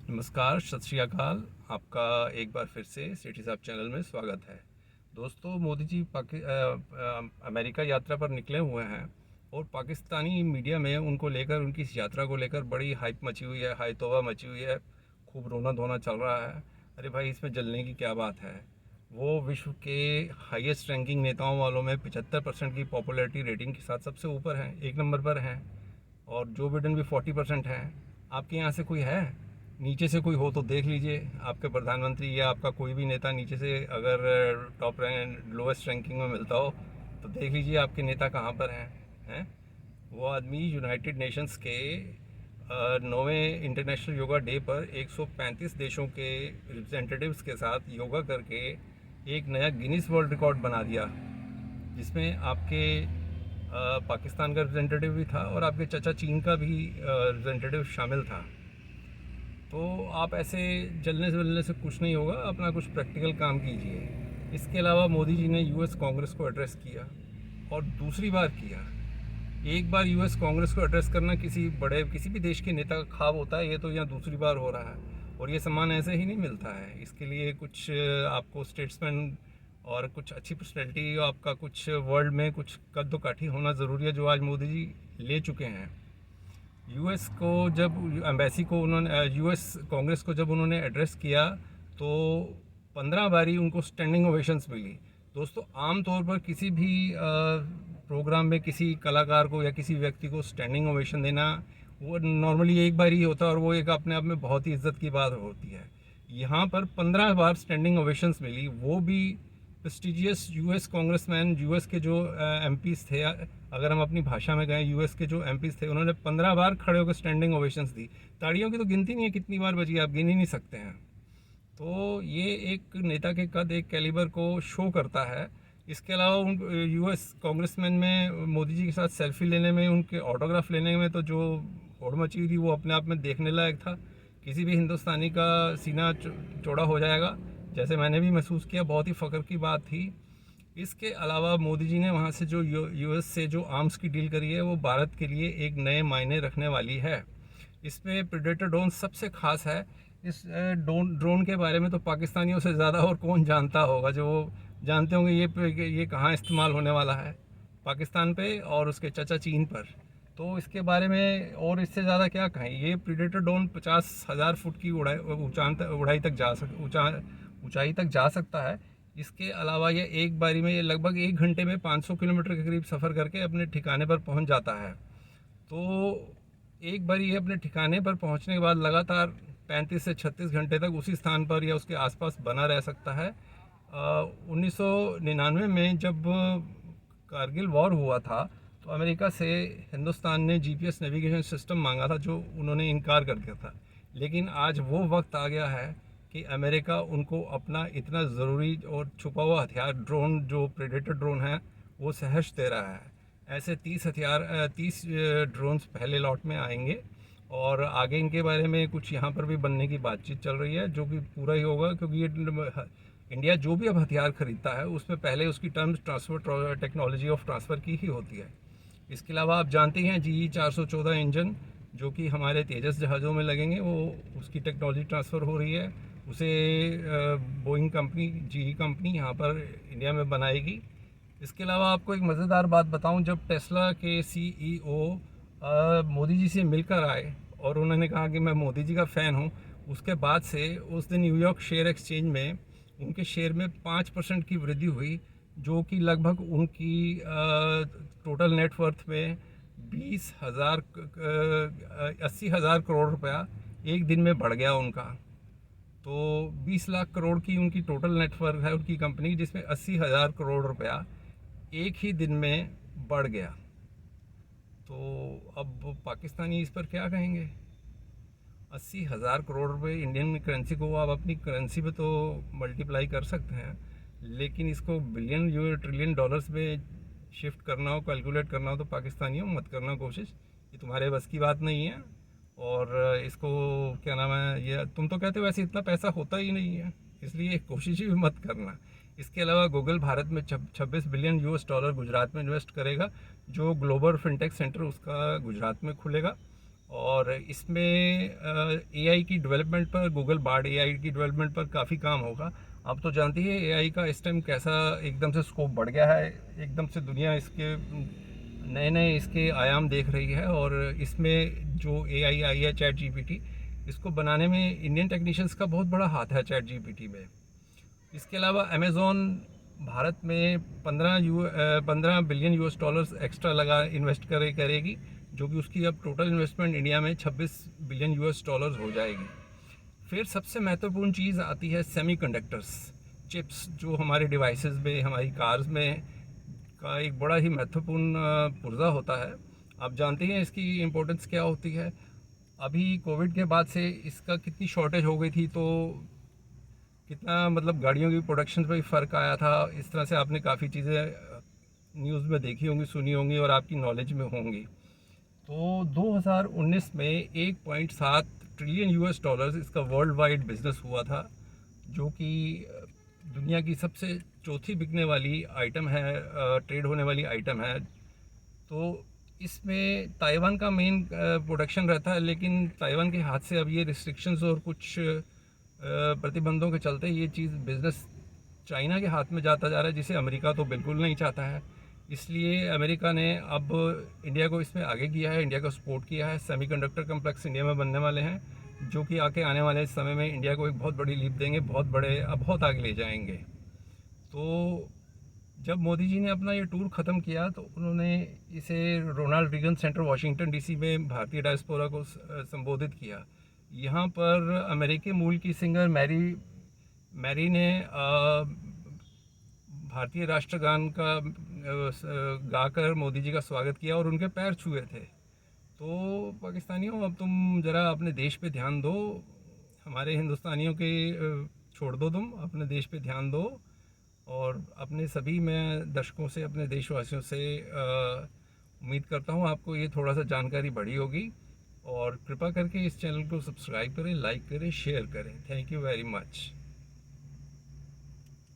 नमस्कार, सत श्री अकाल। आपका एक बार फिर से सेठी साहब चैनल में स्वागत है। दोस्तों, मोदी जी अमेरिका यात्रा पर निकले हुए हैं और पाकिस्तानी मीडिया में उनको लेकर, उनकी इस यात्रा को लेकर बड़ी हाइप मची हुई है, हाई तौबा मची हुई है, खूब रोना धोना चल रहा है। अरे भाई, इसमें जलने की क्या बात है। वो विश्व के हाईएस्ट रैंकिंग नेताओं वालों में 75% की पॉपुलैरिटी रेटिंग के साथ सबसे ऊपर हैं, एक नंबर पर हैं। और जो बिडेन भी 40% हैं। आपके यहाँ से कोई है? नीचे से कोई हो तो देख लीजिए। आपके प्रधानमंत्री या आपका कोई भी नेता नीचे से अगर टॉप रैंक लोएस्ट रैंकिंग में मिलता हो तो देख लीजिए आपके नेता कहाँ पर हैं। वो आदमी यूनाइटेड नेशंस के 9वें इंटरनेशनल योगा डे पर 135 देशों के रिप्रेजेंटेटिव्स के साथ योगा करके एक नया गिनीज वर्ल्ड रिकॉर्ड बना दिया, जिसमें आपके पाकिस्तान का रिप्रेजेंटेटिव भी था और आपके चचा चीन का भी रिप्रेजेंटेटिव शामिल था। तो आप ऐसे जलने से वलने से कुछ नहीं होगा, अपना कुछ प्रैक्टिकल काम कीजिए। इसके अलावा मोदी जी ने यूएस कांग्रेस को एड्रेस किया और दूसरी बार किया। एक बार यूएस कांग्रेस को एड्रेस करना किसी भी देश के नेता का ख्वाब होता है, ये तो यहाँ दूसरी बार हो रहा है। और ये सम्मान ऐसे ही नहीं मिलता है, इसके लिए कुछ आपको स्टेट्समैन और कुछ अच्छी पर्सनैलिटी, आपका कुछ वर्ल्ड में कुछ कद्दो काठी होना ज़रूरी है, जो आज मोदी जी ले चुके हैं। यूएस को जब एम्बेसी को उन्होंने यूएस कांग्रेस को जब उन्होंने एड्रेस किया तो 15 बारी उनको स्टैंडिंग ओवेशंस मिली। दोस्तों, आम तौर पर किसी भी प्रोग्राम में किसी कलाकार को या किसी व्यक्ति को स्टैंडिंग ओवेशन देना वो नॉर्मली एक बार ही होता है और वो एक अपने आप में बहुत ही इज्जत की बात होती है। यहाँ पर 15 बार स्टैंडिंग ओवेशंस मिली, वो भी प्रेस्टिजियस यूएस कांग्रेसमैन, यूएस के जो एमपीज़ थे, अगर हम अपनी भाषा में गए, यूएस के जो एमपीज़ थे, उन्होंने 15 बार खड़े होकर स्टैंडिंग ओवेशंस दी। ताड़ियों की तो गिनती नहीं है कितनी बार बजी, आप गिन ही नहीं सकते हैं। तो ये एक नेता के कद, एक कैलिबर को शो करता है। इसके अलावा उन यूएस कांग्रेसमैन में मोदी जी के साथ सेल्फी लेने में, उनके ऑटोग्राफ लेने में तो जो होड़ मची हुई थी वो अपने आप में देखने लायक था। किसी भी हिंदुस्तानी का सीना चौड़ा हो जाएगा, जैसे मैंने भी महसूस किया। बहुत ही फ़ख्र की बात थी। इसके अलावा मोदी जी ने वहाँ से जो यूएस से जो आर्म्स की डील करी है, वो भारत के लिए एक नए मायने रखने वाली है। इसमें प्रेडेटर ड्रोन सबसे खास है। इस ड्रोन के बारे में तो पाकिस्तानियों से ज़्यादा और कौन जानता होगा। जो जानते होंगे ये कहाँ इस्तेमाल होने वाला है, पाकिस्तान पे और उसके चचा चीन पर। तो इसके बारे में और इससे ज़्यादा क्या कहें। ये प्रीडेटर ड्रोन 50,000 फुट की ऊंचाई तक जा सकता है। इसके अलावा ये एक बारी में, ये लगभग 1 घंटे में 500 किलोमीटर के करीब सफ़र करके अपने ठिकाने पर पहुंच जाता है। तो एक बारी ये अपने ठिकाने पर पहुंचने के बाद लगातार 35 से 36 घंटे तक उसी स्थान पर या उसके आसपास बना रह सकता है। 1999 में जब कारगिल वॉर हुआ था तो अमेरिका से हिंदुस्तान ने जीपीएस नेविगेशन सिस्टम मांगा था, जो उन्होंने इनकार कर दिया था। लेकिन आज वो वक्त आ गया है कि अमेरिका उनको अपना इतना ज़रूरी और छुपा हुआ हथियार, ड्रोन, जो प्रेडेटर ड्रोन है, वो सहर्ष दे रहा है। ऐसे 30 ड्रोन्स पहले लॉट में आएंगे और आगे इनके बारे में कुछ यहाँ पर भी बनने की बातचीत चल रही है, जो कि पूरा ही होगा, क्योंकि ये इंडिया जो भी अब हथियार खरीदता है उसमें पहले उसकी terms transfer, technology of transfer की ही होती है। इसके अलावा आप जानते हैं GE 414 इंजन जो कि हमारे तेजस जहाज़ों में लगेंगे, वो उसकी टेक्नोलॉजी ट्रांसफ़र हो रही है। उसे बोइंग कंपनी, GE कंपनी यहाँ पर इंडिया में बनाएगी। इसके अलावा आपको एक मज़ेदार बात बताऊं, जब टेस्ला के CEO मोदी जी से मिलकर आए और उन्होंने कहा कि मैं मोदी जी का फ़ैन हूं, उसके बाद से उस दिन न्यूयॉर्क शेयर एक्सचेंज में उनके शेयर में 5% की वृद्धि हुई, जो कि लगभग उनकी टोटल नेटवर्थ में 80,000 करोड़ रुपया एक दिन में बढ़ गया उनका। तो 20 लाख करोड़ की उनकी टोटल नेटवर्थ है उनकी कंपनी, जिसमें 80,000 करोड़ रुपया एक ही दिन में बढ़ गया। तो अब पाकिस्तानी इस पर क्या कहेंगे। 80,000 करोड़ रुपए इंडियन करेंसी को आप अपनी करेंसी में तो मल्टीप्लाई कर सकते हैं, लेकिन इसको बिलियन या ट्रिलियन डॉलर्स में शिफ्ट करना हो, कैलकुलेट करना हो, तो पाकिस्तानियों मत करना कोशिश, ये तुम्हारे बस की बात नहीं है। और इसको क्या नाम है, ये तुम तो कहते हो वैसे इतना पैसा होता ही नहीं है, इसलिए कोशिश भी मत करना। इसके अलावा गूगल भारत में 26 बिलियन US डॉलर गुजरात में इन्वेस्ट करेगा, जो ग्लोबल फिनटेक सेंटर उसका गुजरात में खुलेगा। और इसमें एआई की डेवलपमेंट पर, गूगल बार्ड एआई की डेवलपमेंट पर काफ़ी काम होगा। आप तो जानती है एआई का इस टाइम कैसा एकदम से स्कोप बढ़ गया है, एकदम से दुनिया इसके नए नए इसके आयाम देख रही है। और इसमें जो एआई आई है चैट जीपीटी, इसको बनाने में इंडियन टेक्नीशियंस का बहुत बड़ा हाथ है चैट जीपीटी में। इसके अलावा अमेज़ॉन भारत में 15 बिलियन यूएस डॉलर्स एक्स्ट्रा लगा इन्वेस्ट करेगी, जो कि उसकी अब टोटल इन्वेस्टमेंट इंडिया में 26 बिलियन यूएस डॉलर्स हो जाएगी। फिर सबसे महत्वपूर्ण चीज़ आती है सेमीकंडक्टर्स, चिप्स, जो हमारे डिवाइसेस में, हमारी कार्स में का एक बड़ा ही महत्वपूर्ण पुर्जा होता है। आप जानते हैं इसकी इम्पोर्टेंस क्या होती है। अभी कोविड के बाद से इसका कितनी शॉर्टेज हो गई थी, तो कितना मतलब गाड़ियों की प्रोडक्शन पे भी फ़र्क आया था। इस तरह से आपने काफ़ी चीज़ें न्यूज़ में देखी होंगी, सुनी होंगी और आपकी नॉलेज में होंगी। तो 2019 में 1.7 ट्रिलियन यूएस डॉलर्स इसका वर्ल्ड वाइड बिजनेस हुआ था, जो कि दुनिया की सबसे चौथी बिकने वाली आइटम है, ट्रेड होने वाली आइटम है। तो इसमें ताइवान का मेन प्रोडक्शन रहता है, लेकिन ताइवान के हाथ से अब ये रिस्ट्रिक्शंस और कुछ प्रतिबंधों के चलते ये चीज़ बिज़नेस चाइना के हाथ में जाता जा रहा है, जिसे अमेरिका तो बिल्कुल नहीं चाहता है। इसलिए अमेरिका ने अब इंडिया को इसमें आगे किया है, इंडिया को सपोर्ट किया है। सेमीकंडक्टर कम्प्लेक्स इंडिया में बनने वाले हैं, जो कि आने वाले समय में इंडिया को एक बहुत बड़ी लीप देंगे, बहुत आगे ले जाएंगे। तो जब मोदी जी ने अपना ये टूर ख़त्म किया, तो उन्होंने इसे Ronald Reagan Center Washington DC में भारतीय डायस्पोरा को संबोधित किया। यहाँ पर अमेरिकी मूल की सिंगर मैरी ने भारतीय राष्ट्रगान का गाकर मोदी जी का स्वागत किया और उनके पैर छुए थे। तो पाकिस्तानियों, अब तुम ज़रा अपने देश पे ध्यान दो, हमारे हिंदुस्तानियों के छोड़ दो, तुम अपने देश पे ध्यान दो। और अपने सभी मैं दर्शकों से, अपने देशवासियों से उम्मीद करता हूँ आपको ये थोड़ा सा जानकारी बढ़ी होगी। और कृपा करके इस चैनल को सब्सक्राइब करें, लाइक करें, शेयर करें। Thank you very much.